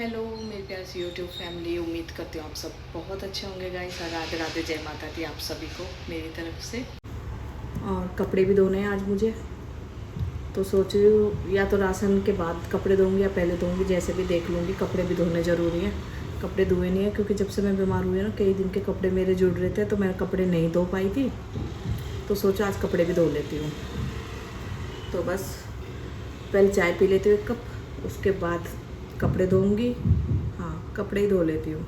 Hello मेरे प्यार से यूट्यूब फैमिली, उम्मीद करती हूँ आप सब बहुत अच्छे होंगे गाइस। राधे राधे, जय माता दी आप सभी को मेरी तरफ से। और कपड़े भी धोने हैं आज मुझे, तो सोच रही हूँ या तो राशन के बाद कपड़े धोऊंगी या पहले धोऊंगी, जैसे भी देख लूँगी। कपड़े भी धोने ज़रूरी हैं। कपड़े धोए नहीं है क्योंकि जब से मैं बीमार हुई है ना, कई दिन के कपड़े मेरे जुड़ रहे थे, तो मैं कपड़े नहीं धो पाई थी, तो सोचा आज कपड़े भी धो लेती हूँ। तो बस पहले चाय पी लेती हूँ 1 कप, उसके बाद कपड़े धोऊंगी। हाँ, कपड़े ही धो लेती हूँ,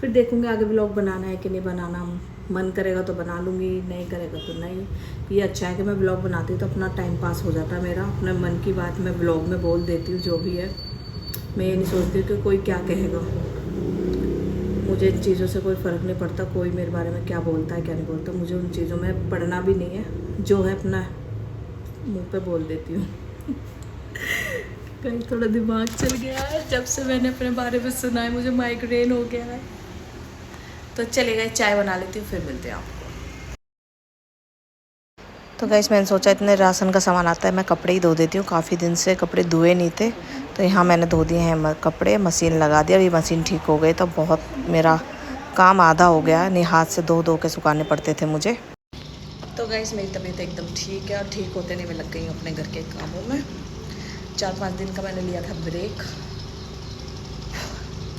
फिर देखूँगी आगे व्लॉग बनाना है कि नहीं बनाना। मन करेगा तो बना लूँगी, नहीं करेगा तो नहीं। ये अच्छा है कि मैं व्लॉग बनाती हूँ तो अपना टाइम पास हो जाता है मेरा। अपने मन की बात मैं व्लॉग में बोल देती हूँ, जो भी है। मैं ये नहीं सोचती हूँ कि कोई क्या कहेगा। मुझे इन चीज़ों से कोई फ़र्क नहीं पड़ता, कोई मेरे बारे में क्या बोलता है क्या नहीं बोलता। मुझे उन चीज़ों में पढ़ना भी नहीं है, जो है अपना मुँह पे बोल देती हूँ। कहीं थोड़ा दिमाग चल गया है जब से मैंने अपने बारे में सुना है, मुझे माइग्रेन हो गया है। तो चलेगा, चाय बना लेती हूँ, फिर मिलते हैं आपको। तो गाइस मैंने सोचा इतने राशन का सामान आता है, मैं कपड़े ही धो देती हूँ। काफ़ी दिन से कपड़े धोए नहीं थे, तो यहाँ मैंने धो दिए हैं कपड़े, मशीन लगा दिया। अभी मशीन ठीक हो गई तो बहुत मेरा काम आधा हो गया। नहीं, हाथ से धो के सुखाने पड़ते थे मुझे। तो गाइस मेरी तबीयत एकदम ठीक है, और ठीक होते नहीं मैं लग गई हूँ अपने घर के कामों में। 4-5 दिन का मैंने लिया था ब्रेक।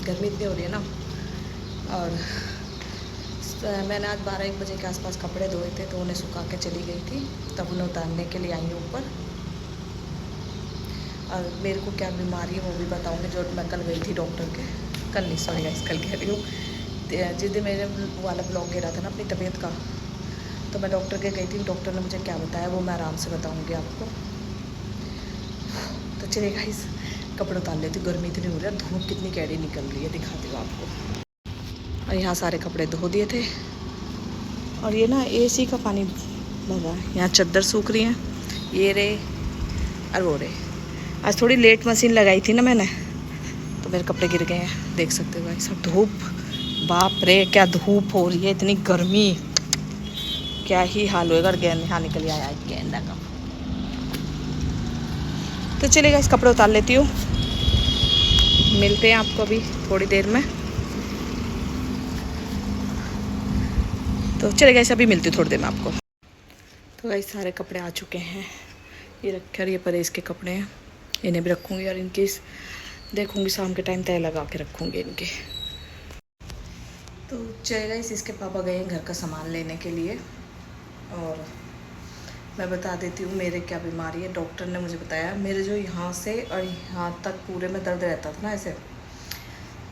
गर्मी इतनी हो रही है ना, और मैंने आज 12-1 बजे के आसपास कपड़े धोए थे, तो उन्हें सुखा के चली गई थी। तब उन्हें उतारने के लिए आई हूँ ऊपर। और मेरे को क्या बीमारी है वो भी बताऊँगी। जो मैं कल गई थी डॉक्टर के, कल नहीं सॉरी गाइस, कल कह रही हूँ। जिस दिन मेरे वाला ब्लॉग गिरा था ना अपनी तबीयत का, तो मैं डॉक्टर के गई थी। डॉक्टर ने मुझे क्या बताया वो मैं आराम से बताऊँगी आपको। तो चलिए गाइस कपड़े उतार लेती हूँ, गर्मी इतनी हो रही है, धूप कितनी कैडी निकल रही है, दिखाती हूँ आपको। और यहाँ सारे कपड़े धो दिए थे, और ये ना एसी का पानी लगा है। यहाँ चादर सूख रही हैं, ये रे और वो रे। आज थोड़ी लेट मशीन लगाई थी ना मैंने, तो मेरे कपड़े गिर गए हैं, देख सकते हो भाई सब। धूप, बाप रे क्या धूप हो रही है, इतनी गर्मी, क्या ही हाल होएगा। गेंद यहाँ निकल आया गेंदा का। तो चलिएगा इस कपड़े उतार लेती हूँ, मिलते हैं आपको अभी थोड़ी देर में। तो चलिएगा इसे अभी मिलती हूँ थोड़ी देर में आपको। तो भाई सारे कपड़े आ चुके हैं, ये रखे, और ये परहेज के कपड़े हैं, इन्हें भी रखूँगी। और इनकी देखूँगी शाम के टाइम तय लगा के रखूँगी इनके। तो चलेगा इसके पापा गए हैं घर का सामान लेने के लिए। और मैं बता देती हूँ मेरे क्या बीमारी है। डॉक्टर ने मुझे बताया, मेरे जो यहाँ से और यहाँ तक पूरे में दर्द रहता था ना ऐसे,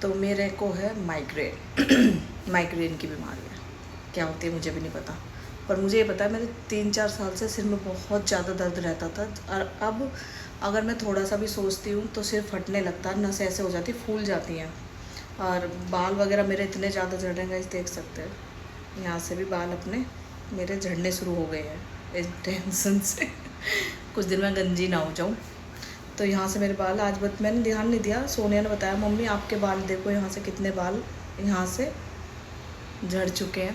तो मेरे को है माइग्रेन। माइग्रेन की बीमारी है, क्या होती है मुझे भी नहीं पता, पर मुझे ये पता है मेरे 3-4 साल से सिर में बहुत ज़्यादा दर्द रहता था। और अब अगर मैं थोड़ा सा भी सोचती हूँ तो सिर फटने लगता है, नसें ऐसे हो जाती, फूल जाती हैं। और बाल वगैरह मेरे इतने ज़्यादा झड़ रहे हैं, इस देख सकते हैं। यहाँ से भी बाल अपने मेरे झड़ने शुरू हो गए हैं इस टेंशन से। कुछ दिन में गंजी ना हो जाऊँ। तो यहाँ से मेरे बाल, आज मैंने ध्यान नहीं दिया, सोनिया ने बताया मम्मी आपके बाल देखो यहाँ से कितने बाल यहाँ से झड़ चुके हैं।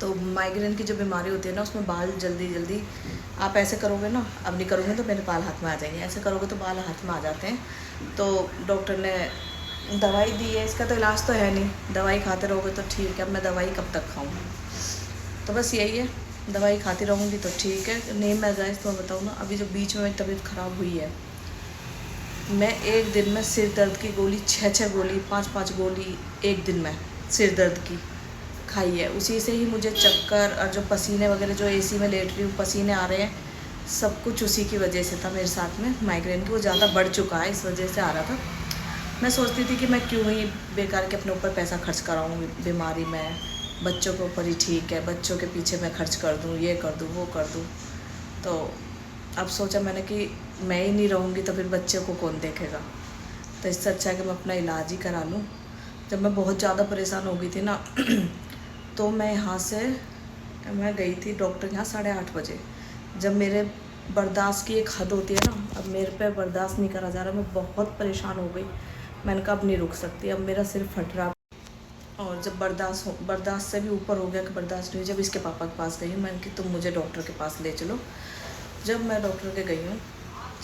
तो माइग्रेन की जो बीमारी होती है ना, उसमें बाल जल्दी आप ऐसे करोगे ना, अब नहीं करोगे तो मेरे बाल हाथ में आ जाएंगे, ऐसे करोगे तो बाल हाथ में आ जाते हैं। तो डॉक्टर ने दवाई दी है, इसका तो इलाज तो है नहीं, दवाई खाते रहोगे तो ठीक है। अब मैं दवाई कब तक खाऊँ, तो बस यही है, दवाई खाती रहूँगी तो ठीक है। नहीं मैं गाइस तो मैं बताऊँ ना, अभी जो बीच में मेरी तबीयत ख़राब हुई है, मैं एक दिन में सिर दर्द की गोली 6-6 गोली 5-5 गोली एक दिन में सिर दर्द की खाई है। उसी से ही मुझे चक्कर और जो पसीने वगैरह, जो एसी में लेट रही हूँ पसीने आ रहे हैं, सब कुछ उसी की वजह से था मेरे साथ में। माइग्रेन की वो ज़्यादा बढ़ चुका है, इस वजह से आ रहा था। मैं सोचती थी कि मैं क्यों ही बेकार के अपने ऊपर पैसा खर्च कराऊँ बीमारी में, बच्चों के ऊपर ही ठीक है, बच्चों के पीछे मैं खर्च कर दूँ, ये कर दूँ वो कर दूँ। तो अब सोचा मैंने कि मैं ही नहीं रहूँगी तो फिर बच्चे को कौन देखेगा। तो इससे अच्छा है कि मैं अपना इलाज ही करा लूँ। जब मैं बहुत ज़्यादा परेशान हो गई थी ना, तो मैं यहाँ से मैं गई थी डॉक्टर यहाँ 8:30 बजे। जब मेरे बर्दाश्त की एक हद होती है ना, अब मेरे पे बर्दाश्त नहीं करा जा रहा, मैं बहुत परेशान हो गई। मैंने कहा अब नहीं रुक सकती, अब मेरा सिर फट रहा। और जब बर्दाश्त से भी ऊपर हो गया कि बर्दाश्त नहीं, जब इसके पापा के पास गई, मैंने कि तुम मुझे डॉक्टर के पास ले चलो। जब मैं डॉक्टर के गई हूँ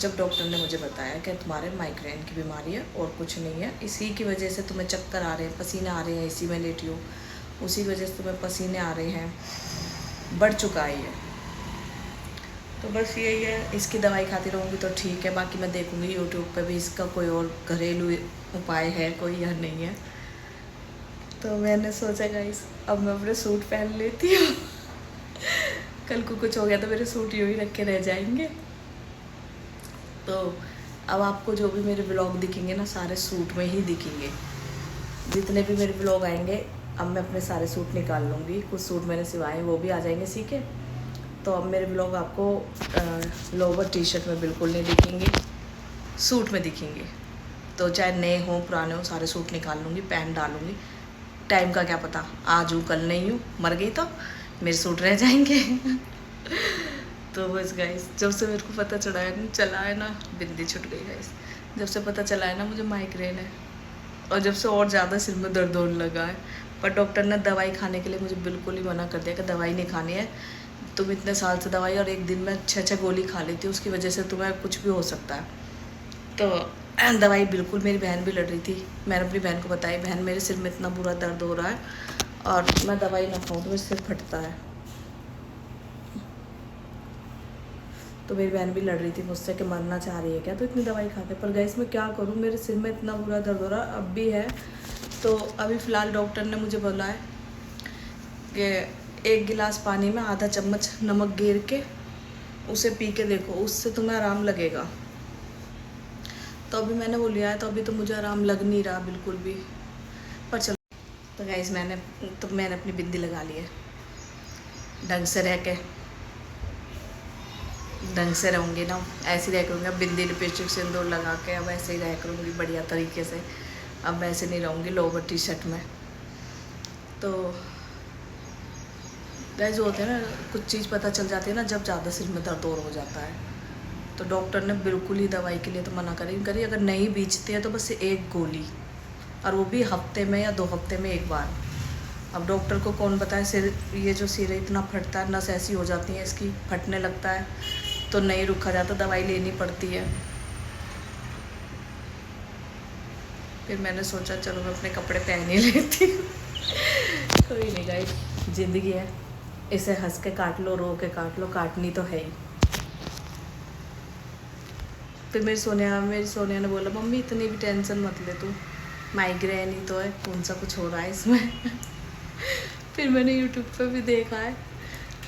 जब डॉक्टर ने मुझे बताया कि तुम्हारे माइग्रेन की बीमारी है और कुछ नहीं है, इसी की वजह से तुम्हें चक्कर आ रहे हैं, पसीने आ रहे हैं, एसी में लेटी हो उसी वजह से तुम्हें पसीने आ रहे हैं, बढ़ चुका है ये। तो बस यही है, इसकी दवाई खाती रहूँगी तो ठीक है, बाकी मैं देखूँगी यूट्यूब पे भी इसका कोई और घरेलू उपाय है कोई या नहीं है। तो मैंने सोचा गाइस अब मैं अपने सूट पहन लेती हूँ कल को कुछ हो गया तो मेरे सूट यूँ ही रख के रह जाएंगे। तो अब आपको जो भी मेरे ब्लॉग दिखेंगे ना, सारे सूट में ही दिखेंगे। जितने भी मेरे ब्लॉग आएंगे अब मैं अपने सारे सूट निकाल लूँगी, कुछ सूट मैंने सिवाए वो भी आ जाएंगे सीखे। तो अब मेरे ब्लॉग आपको लोवर टी शर्ट में बिल्कुल नहीं दिखेंगे, सूट में दिखेंगे। तो चाहे नए हों पुराने हों, सारे सूट निकाल लूँगी, पहन डालूँगी। टाइम का क्या पता, आज हूँ कल नहीं हूँ, मर गई तो मेरे सूट रह जाएंगे तो बस गाइस, जब से मेरे को पता चला है ना, बिंदी छूट गई गाइस। जब से पता चला है ना मुझे माइग्रेन है, और जब से और ज़्यादा सिर में दर्द होने लगा है। पर डॉक्टर ने दवाई खाने के लिए मुझे बिल्कुल ही मना कर दिया कि दवाई नहीं खानी है, तुम इतने साल से दवाई और एक दिन में 6 गोली खा लेती हो, उसकी वजह से तुम्हें कुछ भी हो सकता है। तो दवाई बिल्कुल, मेरी बहन भी लड़ रही थी, मैंने अपनी बहन को बताई, बहन मेरे सिर में इतना बुरा दर्द हो रहा है और मैं दवाई ना खाऊँ तो मेरे सिर फटता है। तो मेरी बहन भी लड़ रही थी मुझसे कि मरना चाह रही है क्या तो इतनी दवाई खा के। पर गाइस मैं क्या करूँ, मेरे सिर में इतना बुरा दर्द हो रहा अब भी है। तो अभी फ़िलहाल डॉक्टर ने मुझे बोला है कि 1 गिलास पानी में आधा चम्मच नमक गेर के उसे पी के देखो, उससे तुम्हें आराम लगेगा। तो अभी मैंने वो लिया है, तो अभी तो मुझे आराम लग नहीं रहा बिल्कुल भी। पर चलो, तो गाइस मैंने अपनी बिंदी लगा ली है। ढंग से रहूँगी ना, ऐसे ही रह करूँगी। अब बिंदी लिपस्टिक सिंदूर लगा के अब ऐसे ही रह करूँगी बढ़िया तरीके से। अब ऐसे नहीं रहूँगी लोवर टी शर्ट में। तो गाइस होते हैं ना, कुछ चीज़ पता चल जाती है ना जब ज़्यादा सिर में दर्द और हो जाता है। तो डॉक्टर ने बिल्कुल ही दवाई के लिए तो मना करी, अगर नहीं बीचती है तो बस 1 गोली, और वो भी हफ्ते में या 2 हफ्ते में 1 बार। अब डॉक्टर को कौन बताए, सिर ये जो सिर इतना फटता है, नस ऐसी हो जाती है इसकी, फटने लगता है तो नहीं रुका जाता, दवाई लेनी पड़ती है। फिर मैंने सोचा चलो मैं अपने कपड़े पहन ही लेती हूँ कोई नहीं गाइस, ज़िंदगी है, इसे हंस के काट लो, रो के काट लो, काटनी तो है ही। फिर मेरी सोनिया ने बोला मम्मी इतनी भी टेंशन मत ले तू, माइग्रेन ही तो है, कौन सा कुछ हो रहा है इसमें फिर मैंने यूट्यूब पे भी देखा है,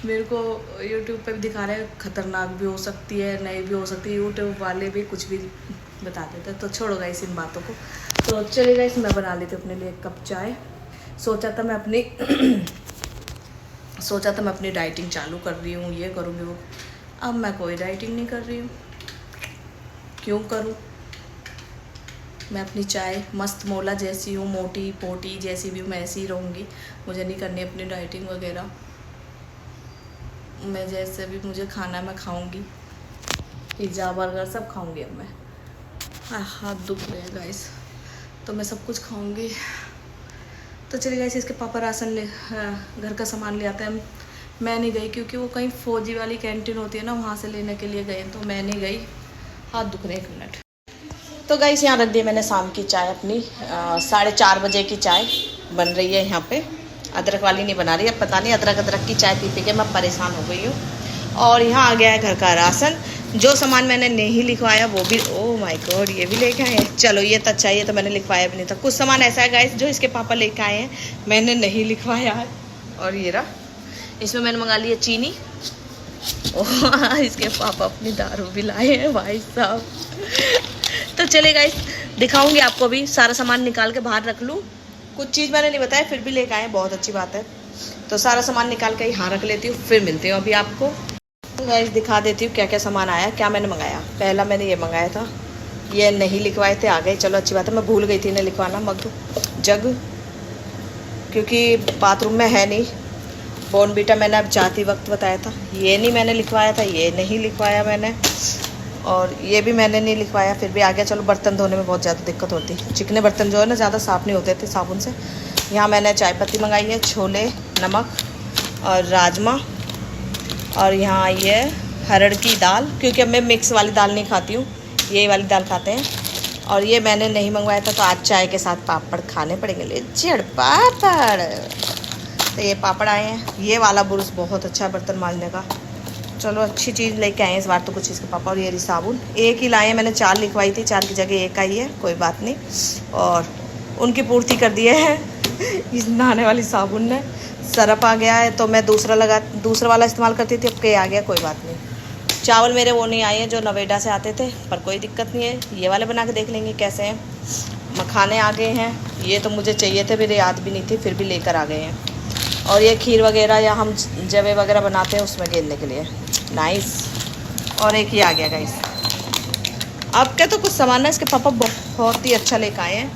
मेरे को यूट्यूब पे भी दिखा रहे हैं ख़तरनाक भी हो सकती है, नहीं भी हो सकती है, यूट्यूब वाले भी कुछ भी बता देते हैं। तो छोड़ो गाइस इन बातों को। तो चलिए गाइस, मैं बना लेती हूँ अपने लिए 1 कप चाय। सोचा था मैं अपनी डाइटिंग चालू कर रही हूँ, ये करूँगी वो। अब मैं कोई डाइटिंग नहीं कर रही हूँ, क्यों करूँ। मैं अपनी चाय मस्त मौला जैसी हूँ, मोटी पोटी जैसी भी हूँ, मैं ऐसी ही रहूँगी। मुझे नहीं करनी अपनी डाइटिंग वगैरह। मैं जैसे भी मुझे खाना मैं खाऊँगी, पिज़्ज़ा बर्गर सब खाऊँगी अब मैं। हाथ दुख रहे हैं गाइस, तो मैं सब कुछ खाऊँगी। तो चलिए गाइस, इसके पापा राशन घर का सामान ले आते हैं। मैं नहीं गई क्योंकि वो कहीं फौजी वाली कैंटीन होती है ना, वहाँ से लेने के लिए गए, तो मैं नहीं गई। हाथ दुख रहे, 1 मिनट। तो गाइस यहाँ रख दी मैंने शाम की चाय अपनी, 4:30 बजे की चाय बन रही है यहाँ पे। अदरक वाली नहीं बना रही, अब पता नहीं अदरक की चाय पी के मैं परेशान हो गई हूँ। और यहाँ आ गया है घर का राशन। जो सामान मैंने नहीं लिखवाया वो भी, ओह माय गॉड, ये भी लेके आए हैं। चलो ये तो अच्छा, ये तो मैंने लिखवाया भी नहीं था। कुछ सामान ऐसा है गाइस जो इसके पापा लेके आए हैं, मैंने नहीं लिखवाया है। और ये रहा, इसमें मैंने मंगा लिया चीनी। ओह इसके पापा अपनी दारू भी लाए हैं भाई साहब तो चले गाइस, दिखाऊंगी आपको भी। सारा सामान निकाल के बाहर रख लूँ, कुछ चीज़ मैंने नहीं बताया फिर भी लेके आए, बहुत अच्छी बात है। तो सारा सामान निकाल के यहाँ रख लेती हूँ, फिर मिलती हूँ अभी आपको। तो गाइस दिखा देती हूँ क्या क्या सामान आया, क्या मैंने मंगाया। पहला मैंने ये मंगाया था, ये नहीं लिखवाए थे, आ गए, चलो अच्छी बात है। मैं भूल गई थी इन्हें लिखवाना, जग, क्योंकि बाथरूम में है नहीं। बॉर्नवीटा मैंने अब जाती वक्त बताया था, ये नहीं मैंने लिखवाया था, ये नहीं लिखवाया मैंने, और ये भी मैंने नहीं लिखवाया, फिर भी आ गया। चलो बर्तन धोने में बहुत ज़्यादा दिक्कत होती है, चिकने बर्तन जो है ना ज़्यादा साफ़ नहीं होते थे साबुन से। यहाँ मैंने चाय पत्ती मंगाई है, छोले, नमक और राजमा, और यहाँ ये हरड़ की दाल, क्योंकि अब मैं मिक्स वाली दाल नहीं खाती हूँ, यही वाली दाल खाते हैं। और ये मैंने नहीं मंगवाया था, तो आज चाय के साथ पापड़ खाने पड़ेंगे। लिज्जड़ पापड़। तो ये पापड़ आए हैं। ये वाला ब्रश बहुत अच्छा है बर्तन मांजने का। चलो अच्छी चीज़ लेके आए हैं इस बार तो कुछ इसके पापा। और ये रही साबुन, एक ही लाए हैं, मैंने 4 लिखवाई थी, 4 की जगह 1 आई है, कोई बात नहीं। और उनकी पूर्ति कर दी है इस नहाने वाली साबुन ने। सरफ आ गया है तो मैं दूसरा वाला इस्तेमाल करती थी, अब के आ गया, कोई बात नहीं। चावल मेरे वो नहीं आए हैं जो नोएडा से आते थे, पर कोई दिक्कत नहीं है, ये वाले बना के देख लेंगे कैसे हैं। मखाने आ गए हैं, ये तो मुझे चाहिए थे, मेरे याद भी नहीं थी, फिर भी लेकर आ गए हैं। और ये खीर वगैरह या हम जवे वगैरह बनाते हैं उसमें गेलने के लिए, नाइस। और एक ही आ गया गाइस। अब क्या तो कुछ सामान है, इसके पापा बहुत ही अच्छा लेकर आए हैं।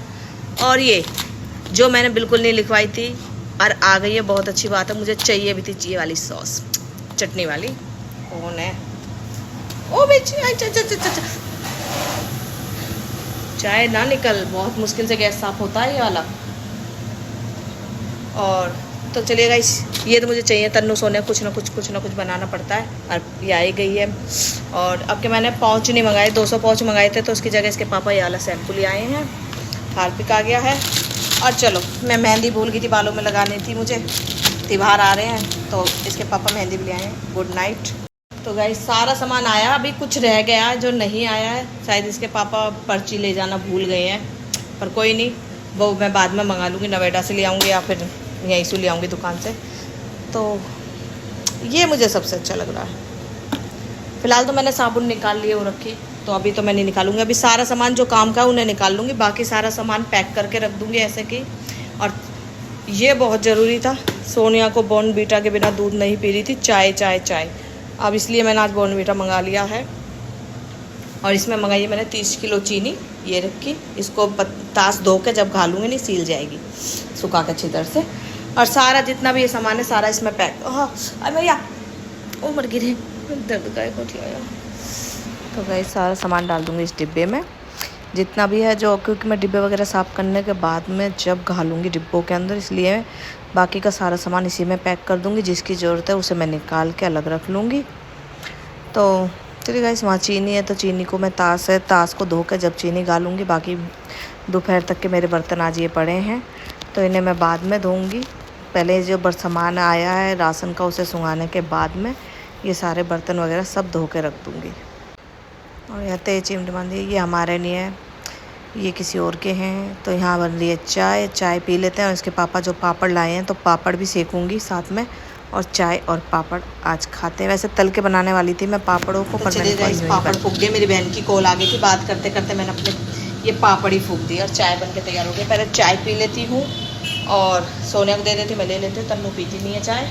और ये जो मैंने बिल्कुल नहीं लिखवाई थी और आ गई है, बहुत अच्छी बात है, मुझे चाहिए भी थी ये वाली सॉस, चटनी वाली। कौन है? ओ बेची, चाय ना निकल, बहुत मुश्किल से गैस साफ होता है ये वाला। और तो चलिएगा ये तो मुझे चाहिए, तन्नू सोने कुछ ना कुछ बनाना पड़ता है। और ये आई गई है। और अब के मैंने पाउच नहीं मंगाए, 200 पाउच मंगाए थे, तो उसकी जगह इसके पापा ये वाला शैम्पू ले आए हैं। हार्पिक आ गया है। और चलो, मैं मेहंदी भूल गई थी, बालों में लगानी थी मुझे, त्योहार आ रहे हैं तो इसके पापा मेहंदी भी ले आए हैं। Good night. तो गाइस सारा सामान आया, अभी कुछ रह गया जो नहीं आया है, शायद इसके पापा पर्ची ले जाना भूल गए हैं, पर कोई नहीं, वो मैं बाद में मंगा लूँगी, नोएडा से ले आऊँगी या फिर यहीं से ले आऊँगी दुकान से। तो ये मुझे सबसे अच्छा लग रहा है। फ़िलहाल तो मैंने साबुन निकाल लिए वो रखी, तो अभी तो मैं नहीं निकालूंगी। अभी सारा सामान जो काम का उन्हें निकाल लूँगी, बाकी सारा सामान पैक करके रख दूँगी ऐसे कि। और ये बहुत ज़रूरी था, सोनिया को बॉर्नवीटा के बिना दूध नहीं पी रही थी, चाय चाय चाय। अब इसलिए मैंने आज बॉर्नवीटा मंगा लिया है। और इसमें मंगाई है मैंने 30 किलो चीनी, ये रखी। इसको तास धो के जब घालूँगी नहीं सील जाएगी, सुखा के अच्छी तरह से। और सारा जितना भी ये सामान है सारा इसमें पैक। हाँ भैया, ओ मर गिरे, दर्द का को आया। तो भाई सारा सामान डाल दूँगी इस डिब्बे में, जितना भी है जो, क्योंकि मैं डिब्बे वगैरह साफ़ करने के बाद में जब घालूँगी डिब्बों के अंदर, इसलिए बाकी का सारा सामान इसी में पैक कर दूँगी। जिसकी ज़रूरत है उसे मैं निकाल के अलग रख लूँगी। तो चलिए गाइस, वहाँ चीनी है तो चीनी को मैं तास को धो के जब चीनी गालूँगी। बाकी दोपहर तक के मेरे बर्तन आज ये पड़े हैं, तो इन्हें मैं बाद में धोऊँगी। पहले जो सामान आया है राशन का, उसे सुंघाने के बाद में ये सारे बर्तन वगैरह सब धो के रख दूँगी। और यहाँ तेज चिमटी बांधी, ये हमारे नहीं है, ये किसी और के हैं। तो यहाँ बन रही है चाय, चाय पी लेते हैं। और इसके पापा जो पापड़ लाए हैं, तो पापड़ भी सेकूँगी साथ में, और चाय और पापड़ आज खाते हैं। वैसे तल के बनाने वाली थी मैं पापड़ों को, पर मैंने पापड़ फूक दिए। मेरी बहन की कॉल आ गई थी, बात करते करते मैंने अपने ये पापड़ ही फूक दी और चाय बन के तैयार हो गई। पहले चाय पी लेती हूँ और सोनिया को दे देती, मैं ले लेती हूँ, तन्नू पीती नहीं है चाय।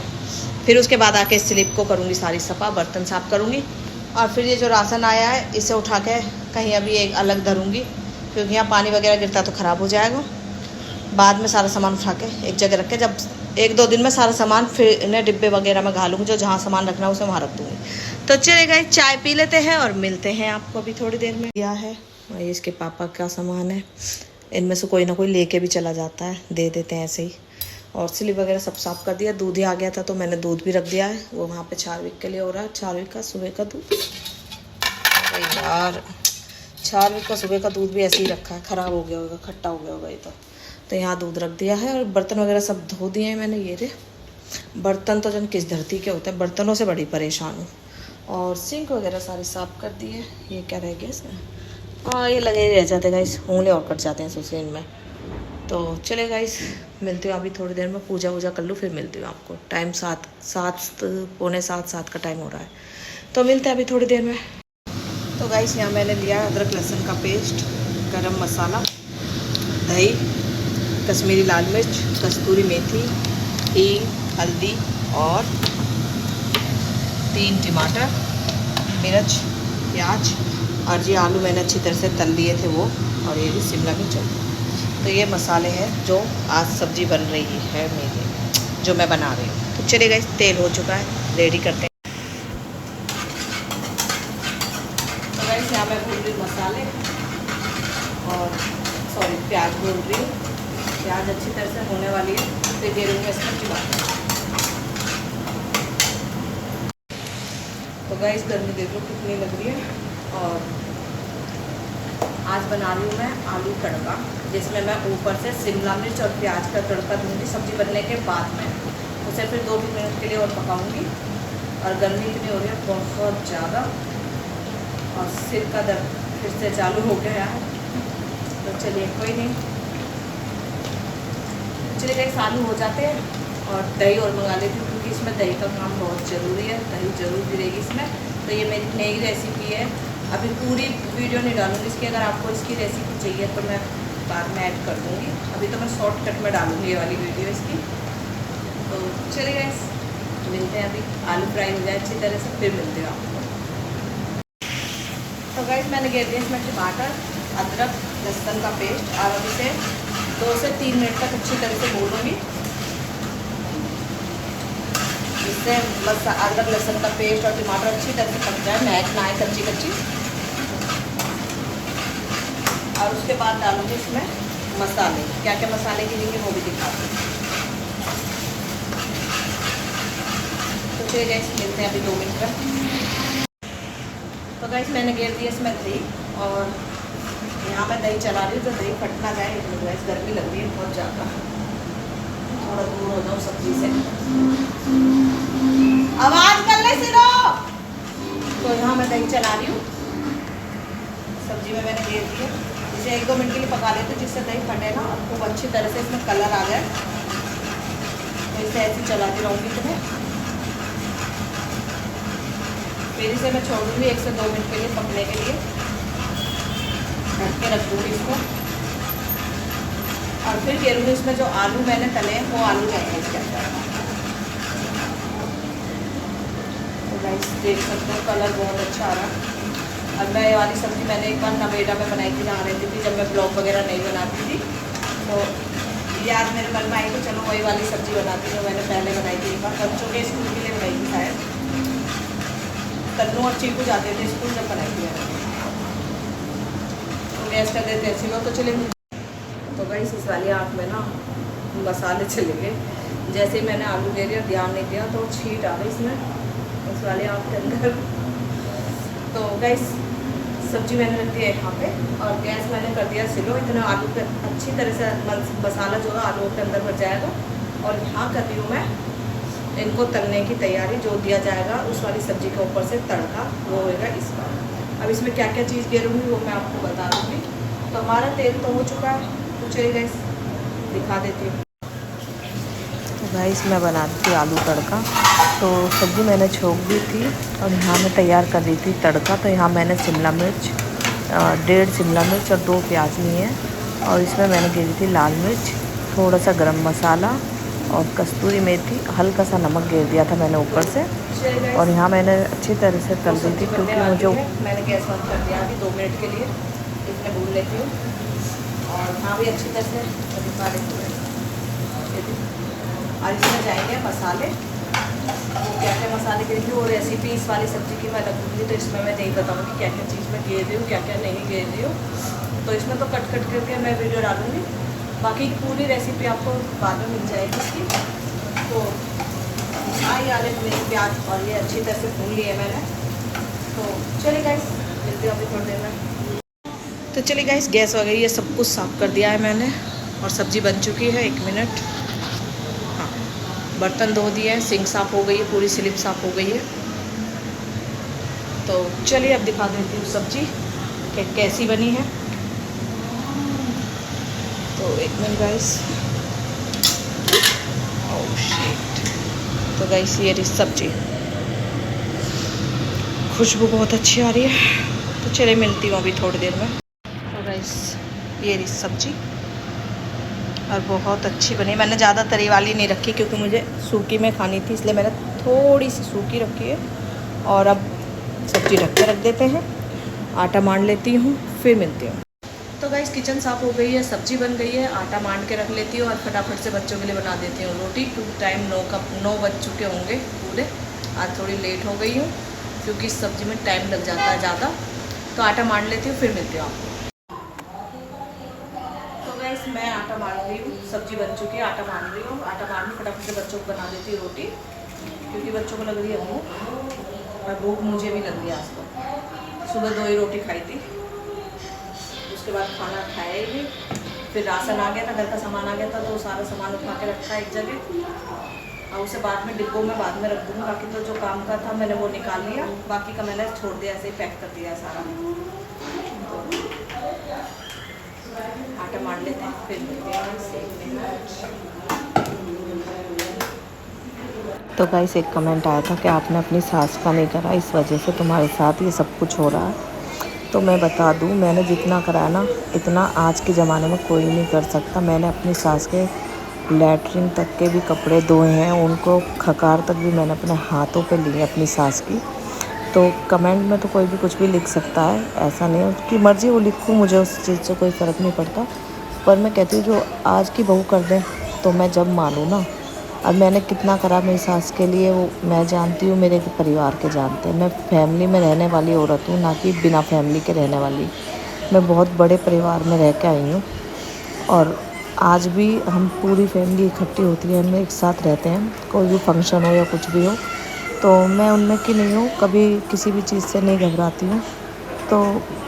फिर उसके बाद आके स्लिप को करूँगी सारी सफ़ा, बर्तन साफ़ करूँगी। और फिर ये जो राशन आया है इसे उठा के कहीं अभी एक अलग धरूँगी, क्योंकि यहाँ पानी वगैरह गिरता तो ख़राब हो जाएगा। बाद में सारा सामान उठा के एक जगह रख के, जब 1-2 दिन में सारा सामान फिर इन्हें डिब्बे वगैरह में घालूँगी, जो जहाँ सामान रखना है उसे वहाँ रख दूँगी। तो चलेगा, चाय पी लेते हैं और मिलते हैं आपको अभी थोड़ी देर में। क्या है ये इसके पापा का सामान है, इनमें से कोई ना कोई लेके भी चला जाता है, दे देते हैं ऐसे ही। और स्लिप वगैरह सब साफ़ कर दिया। दूध ही आ गया था तो मैंने दूध भी रख दिया है, वो वहाँ पे चारविक के लिए हो रहा है। चारविक का सुबह का दूध, यार चारविक का सुबह का दूध भी ऐसे ही रखा है, ख़राब हो गया होगा, खट्टा हो गया होगा ये तो यहाँ दूध रख दिया है। और बर्तन वगैरह सब धो दिए हैं मैंने। ये रे बर्तन तो जन किस धरती के होते हैं, बर्तनों से बड़ी परेशान हूँ। और सिंक वगैरह सारी साफ़ कर दी है। ये क्या रह गया इसमें, हाँ ये लगे रह जाते गाइस, उंगली और कट जाते हैं सुसेन में। तो चले गाइस, मिलती हूँ अभी थोड़ी देर में, पूजा वूजा कर लूँ फिर मिलती हूँ आपको। टाइम 7 पौने 7 का टाइम हो रहा है, तो मिलते हैं अभी थोड़ी देर में। तो गाइस यहाँ मैंने लिया अदरक लहसुन का पेस्ट, गरम मसाला, दही, कश्मीरी लाल मिर्च, कस्तूरी मेथी, हींग, हल्दी और 3 टमाटर, मिर्च, प्याज। और ये आलू मैंने अच्छी तरह से तल लिए थे वो, और ये भी शिमला मिर्च। तो ये मसाले हैं जो आज सब्ज़ी बन रही है मेरी, जो मैं बना रही हूँ। तो चलिए गाइस, तेल हो चुका है, रेडी करते हैं। तो गाइस यहाँ मैं भून रही हूँ मसाले, और प्याज भून रही हूँ। प्याज अच्छी तरह से होने वाली है, फिर दे रही हूँ इसमें टमाटर। तो गाइस गर्मी देख लो कितनी लग रही है। और आज बना रही हूँ मैं आलू तड़का, जिसमें मैं ऊपर से शिमला मिर्च और प्याज का तड़का दूँगी सब्ज़ी बनने के बाद में। उसे फिर 2-3 मिनट के लिए और पकाऊँगी। और गर्मी इतनी हो रही है बहुत ज़्यादा, और सिर का दर्द फिर से चालू हो गया है। तो चलिए कोई नहीं, चलिए गाइस आलू हो जाते हैं और दही और मंगा लेती हूँ, क्योंकि इसमें दही का काम बहुत ज़रूरी है, दही ज़रूर गिरेगी इसमें। तो ये मेरी नई रेसिपी है, अभी पूरी वीडियो नहीं डालूँगी इसकी। अगर आपको इसकी रेसिपी चाहिए तो मैं बाद में ऐड कर दूँगी, अभी तो मैं शॉर्टकट में डालूँगी ये वाली वीडियो इसकी। तो चलिए गाइस मिलते हैं, अभी आलू फ्राई हो जाए अच्छी तरह से फिर मिलते हैं आपको। तो गाइस मैंने घेर दिया इसमें टमाटर, अदरक लहसुन का पेस्ट, और अब इसे 2 से 3 मिनट तक अच्छी तरह से भूनूँगी, जिससे बस अदरक लहसुन का पेस्ट और टमाटर अच्छी तरह से पक जाए, महक ना आए कच्ची कच्ची। और उसके बाद डालूँगी इसमें मसाले, क्या क्या मसाले गिरेंगे वो भी दिखाती हूँ। तो चलिए गाइस मिलते हैं अभी 2 मिनट में। तो गाइस मैंने घेर दिया इसमें दही, और यहाँ मैं दही चला रही हूँ तो दही फट ना जाए। गाइस गर्मी लग रही है बहुत ज़्यादा, थोड़ा दूर हो जाऊँ सब्जी से, आवाज़ कर ले सिरो। तो यहाँ मैं दही चला रही हूँ सब्जी में, मैंने घेर दिया। इसे 1-2 मिनट के लिए पका लेती हूँ, जिससे दही फटे ना और खूब अच्छी तरह से इसमें कलर आ जाए। तो इसे ऐसे चलाती रहूँगी तुम्हें, फिर इसे मैं छोड़ दूँगी 1 से 2 मिनट के लिए पकने के लिए, ढक के रख दूँगी इसको। और फिर घेरूँगी इसमें जो आलू मैंने तले हैं वो आलू जाएंगे इसके अंदर। तो गाइस देख सकते हो कलर बहुत अच्छा आ रहा है। और मैं ये वाली सब्ज़ी मैंने एक बार नवेदा में बनाई थी, जहाँ रहती थी, जब मैं ब्लॉग वगैरह नहीं बनाती थी। तो ये आज मेरे मन में आई तो चलो वही वाली सब्ज़ी बनाती जो मैंने पहले बनाई थी एक बार, बच्चों के स्कूल के लिए बनाई थी शायद। तन्नू और चीकू जाते थे स्कूल जब बनाई थी मैंने, तो गैस कर देते ऐसे लोग। तो चले, तो गाइस इस वाली आँख में ना मसाले चले गए, जैसे ही मैंने आलू ले लिया ध्यान नहीं दिया तो छींट आ गई इसमें इस वाली आँख के अंदर। तो गाइस सब्जी मैंने रख दिया यहाँ पे, और गैस मैंने कर दिया स्लो। इतना आलू पे अच्छी तरह से मसाला जो है आलू के अंदर भर जाएगा। और यहाँ कर रही हूँ मैं इनको तलने की तैयारी, जो दिया जाएगा उस वाली सब्ज़ी के ऊपर से तड़का, वो होएगा इसका। अब इसमें क्या क्या चीज़ गिरूँगी वो मैं आपको बता दूँगी। तो हमारा तेल तो हो चुका है, तो चलिए गाइस दिखा देती हूँ। तो गाइस मैं बनाती थी आलू तड़का, तो सब्ज़ी मैंने छोंक दी थी और यहाँ मैं तैयार कर रही थी तड़का। तो यहाँ मैंने शिमला मिर्च 1.5 शिमला मिर्च और 2 प्याज लिए हैं, और इसमें मैंने गिरी थी लाल मिर्च, थोड़ा सा गरम मसाला और कस्तूरी मेथी, हल्का सा नमक गिर दिया था मैंने ऊपर से। और यहाँ मैंने अच्छी तरह से तल दी थी, क्योंकि मुझे मैंने गैस बंद कर दिया अभी 2 मिनट के लिए, इसमें भून लेती हूँ। और यहाँ भी अच्छी तरह से दिखा देती हूँ। और इसमें जाएंगे मसाले, क्या क्या मसाले गिरेंगे वो रेसिपी इस वाली सब्ज़ी की मैं रखूँगी, तो इसमें मैं नहीं बताऊँगी क्या क्या चीज़ मैं घेर रही हूँ क्या क्या नहीं घेर रही हूँ। तो इसमें तो कट करके मैं वीडियो डालूँगी, बाकी पूरी रेसिपी आपको बाद में मिल जाएगी इसकी। तो आई आलू मेरी प्याज और ये अच्छी तरह से भून लिए मैंने। तो चलिए गाइस मिलते हैं अभी थोड़ी देर में। तो चलिए गाइस गैस वगैरह ये सब कुछ साफ़ कर दिया है मैंने, और सब्ज़ी बन चुकी है। 1 मिनट, हाँ बर्तन धो दिए हैं, सिंक साफ़ हो गई है, पूरी स्लिप साफ़ हो गई है। तो चलिए अब दिखा देती हूँ सब्ज़ी कि कैसी बनी है। तो 1 मिनट गाइस, ओह शिट। तो गाइस ये रही सब्ज़ी, खुशबू बहुत अच्छी आ रही है। तो चलिए मिलती हूँ अभी थोड़ी देर में। तो गाइस ये रही सब्ज़ी, और बहुत अच्छी बनी। मैंने ज़्यादा तरी वाली नहीं रखी, क्योंकि मुझे सूखी में खानी थी, इसलिए मैंने थोड़ी सी सूखी रखी है। और अब सब्ज़ी ढक के रख देते हैं, आटा मान लेती हूँ, फिर मिलती हूँ। तो गाइस किचन साफ़ हो गई है, सब्ज़ी बन गई है, आटा मान के रख लेती हूँ, और फटाफट से बच्चों के लिए बना देती हूँ रोटी, क्योंकि टाइम 9 बज चुके होंगे पूरे। आज थोड़ी लेट हो गई हूँ, क्योंकि इस सब्ज़ी में टाइम लग जाता है ज़्यादा। तो आटा मान लेती हूँ, फिर मिलती हूँ आपको। तो गाइस मैं आटा मान रही हूँ, सब्ज़ी बन चुकी है, आटा मान रही हूँ। आटा मान के फटाफट से बच्चों को बना देती हूँ रोटी, क्योंकि बच्चों को लग रही है भूख। और भूख मुझे भी लग गई आज तो। सुबह 2 ही रोटी खाई थी, उसके बाद खाना खाया ही नहीं। फिर राशन आ गया था, घर का सामान आ गया था, तो सारा सामान उठा के रखा एक जगह और उसे बाद में डिब्बों में बाद में रख दूँगी। बाकी तो जो काम का था मैंने वो निकाल लिया, बाकी का मैंने छोड़ दिया, ऐसे ही पैक कर दिया सारा। आटा मार लेते हैं, फिर मिलते हैं सेकने में। तो गाइस एक कमेंट आया था कि आपने अपनी सास का नहीं करा, इस वजह से तुम्हारे साथ ये सब कुछ हो रहा है। तो मैं बता दूं, मैंने जितना करा ना इतना आज के ज़माने में कोई नहीं कर सकता। मैंने अपनी सास के लैट्रिन तक के भी कपड़े धोए हैं, उनको खकार तक भी मैंने अपने हाथों पे ली है अपनी सास की। तो कमेंट में तो कोई भी कुछ भी लिख सकता है, ऐसा नहीं है, उसकी मर्ज़ी वो लिखूँ, मुझे उस चीज़ से कोई फ़र्क नहीं पड़ता। पर मैं कहती हूँ जो आज की बहू कर दें तो मैं जब मानूँ ना। अब मैंने कितना करा मेरी सास के लिए वो मैं जानती हूँ, मेरे परिवार के जानते हैं। मैं फैमिली में रहने वाली औरत हूँ, ना कि बिना फैमिली के रहने वाली। मैं बहुत बड़े परिवार में रह के आई हूँ और आज भी हम पूरी फैमिली इकट्ठी होती है, हम एक साथ रहते हैं, कोई भी फंक्शन हो या कुछ भी हो। तो मैं उनमें की नहीं हूँ, कभी किसी भी चीज़ से नहीं घबराती हूँ। तो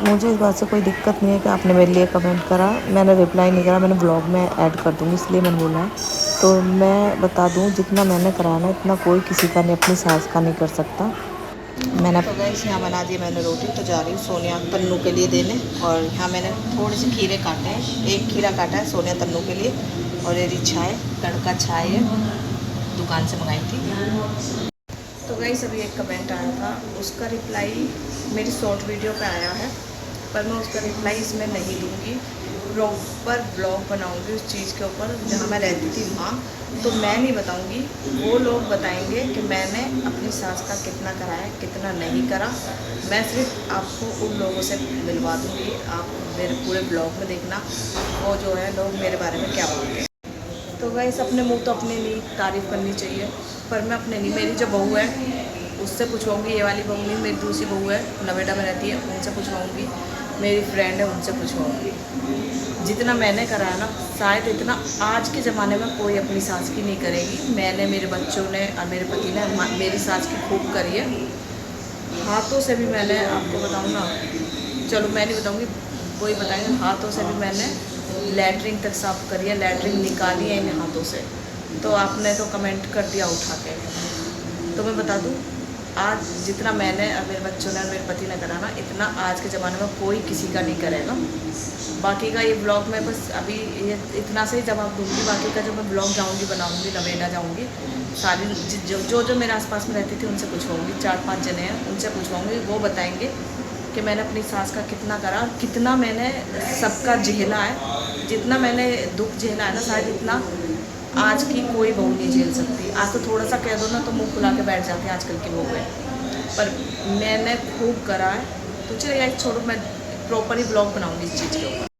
मुझे इस बात से कोई दिक्कत नहीं है कि आपने मेरे लिए कमेंट करा, मैंने रिप्लाई नहीं करा, मैंने ब्लॉग में ऐड कर दूँगी इसलिए मैंने बोला है। तो मैं बता दूँ जितना मैंने करा ना इतना कोई किसी का नहीं, अपनी सास का नहीं कर सकता। मैंने तो गाइस यहाँ बना दी मैंने रोटी, तो जा रही हूँ सोनिया तन्नू के लिए देने। और यहाँ मैंने थोड़े से खीरे काटे हैं, एक खीरा काटा है सोनिया तन्नू के लिए। और ये चाय तड़का चाय है, दुकान से मंगाई थी। तो गाइस अभी एक कमेंट आया था, उसका रिप्लाई मेरी शॉर्ट वीडियो पे आया है, पर मैं उसका रिप्लाई इसमें नहीं दूंगी। प्रॉपर ब्लॉग बनाऊंगी उस चीज़ के ऊपर जहाँ मैं रहती थी वहाँ। तो मैं नहीं बताऊंगी, वो लोग बताएंगे कि मैंने अपनी सास का कितना करा है कितना नहीं करा। मैं सिर्फ आपको उन लोगों से मिलवा दूँगी, आप मेरे पूरे ब्लॉग में देखना वो जो है लोग मेरे बारे में क्या बोलते हैं। तो गाइस अपने मुंह तो अपने लिए तारीफ़ करनी चाहिए, पर मैं अपने नहीं, मेरी जो बहू है उससे पूछवाऊँगी। ये वाली बहू नहीं, मेरी दूसरी बहू है नोएडा में रहती है, उनसे पूछवाऊँगी। मेरी फ्रेंड है उनसे पूछवाऊँगी। जितना मैंने करा है ना शायद इतना आज के ज़माने में कोई अपनी सास की नहीं करेगी। मैंने, मेरे बच्चों ने और मेरे पति ने मेरी सास की खूब करी है। हाथों से भी मैंने आपको बताऊँ ना, चलो मैं नहीं बताऊँगी, वही बताएंगे। हाथों से भी मैंने लैट्रिन तक साफ करी है, लैट्रिन निकाली है इन हाथों से। तो आपने तो कमेंट कर दिया उठा के। तो मैं बता दूँ आज जितना मैंने और मेरे बच्चों ने और मेरे पति ने करा ना इतना आज के ज़माने में कोई किसी का नहीं करेगा। बाकी का ये ब्लॉग में बस अभी ये इतना से ही जवाब दूँगी। बाकी का जो मैं ब्लॉग जाऊँगी बनाऊँगी, नोएडा जाऊँगी, सारी जो मेरे आसपास में रहती थी उनसे पूछवाऊँगी। 4-5 जने हैं उनसे पूछवाऊँगी, वो बताएंगे कि मैंने अपनी सास का कितना करा और कितना मैंने सबका झेला है। जितना मैंने दुख झेला है ना शायद इतना आज की कोई बहू नहीं झेल सकती। आज तो थोड़ा सा कह दो ना तो मुंह खुला के बैठ जाते हैं आजकल की बहू है, पर मैंने खूब करा है। तो चलिए छोड़ो, मैं प्रॉपर ही ब्लॉग बनाऊंगी इस चीज़ के ऊपर।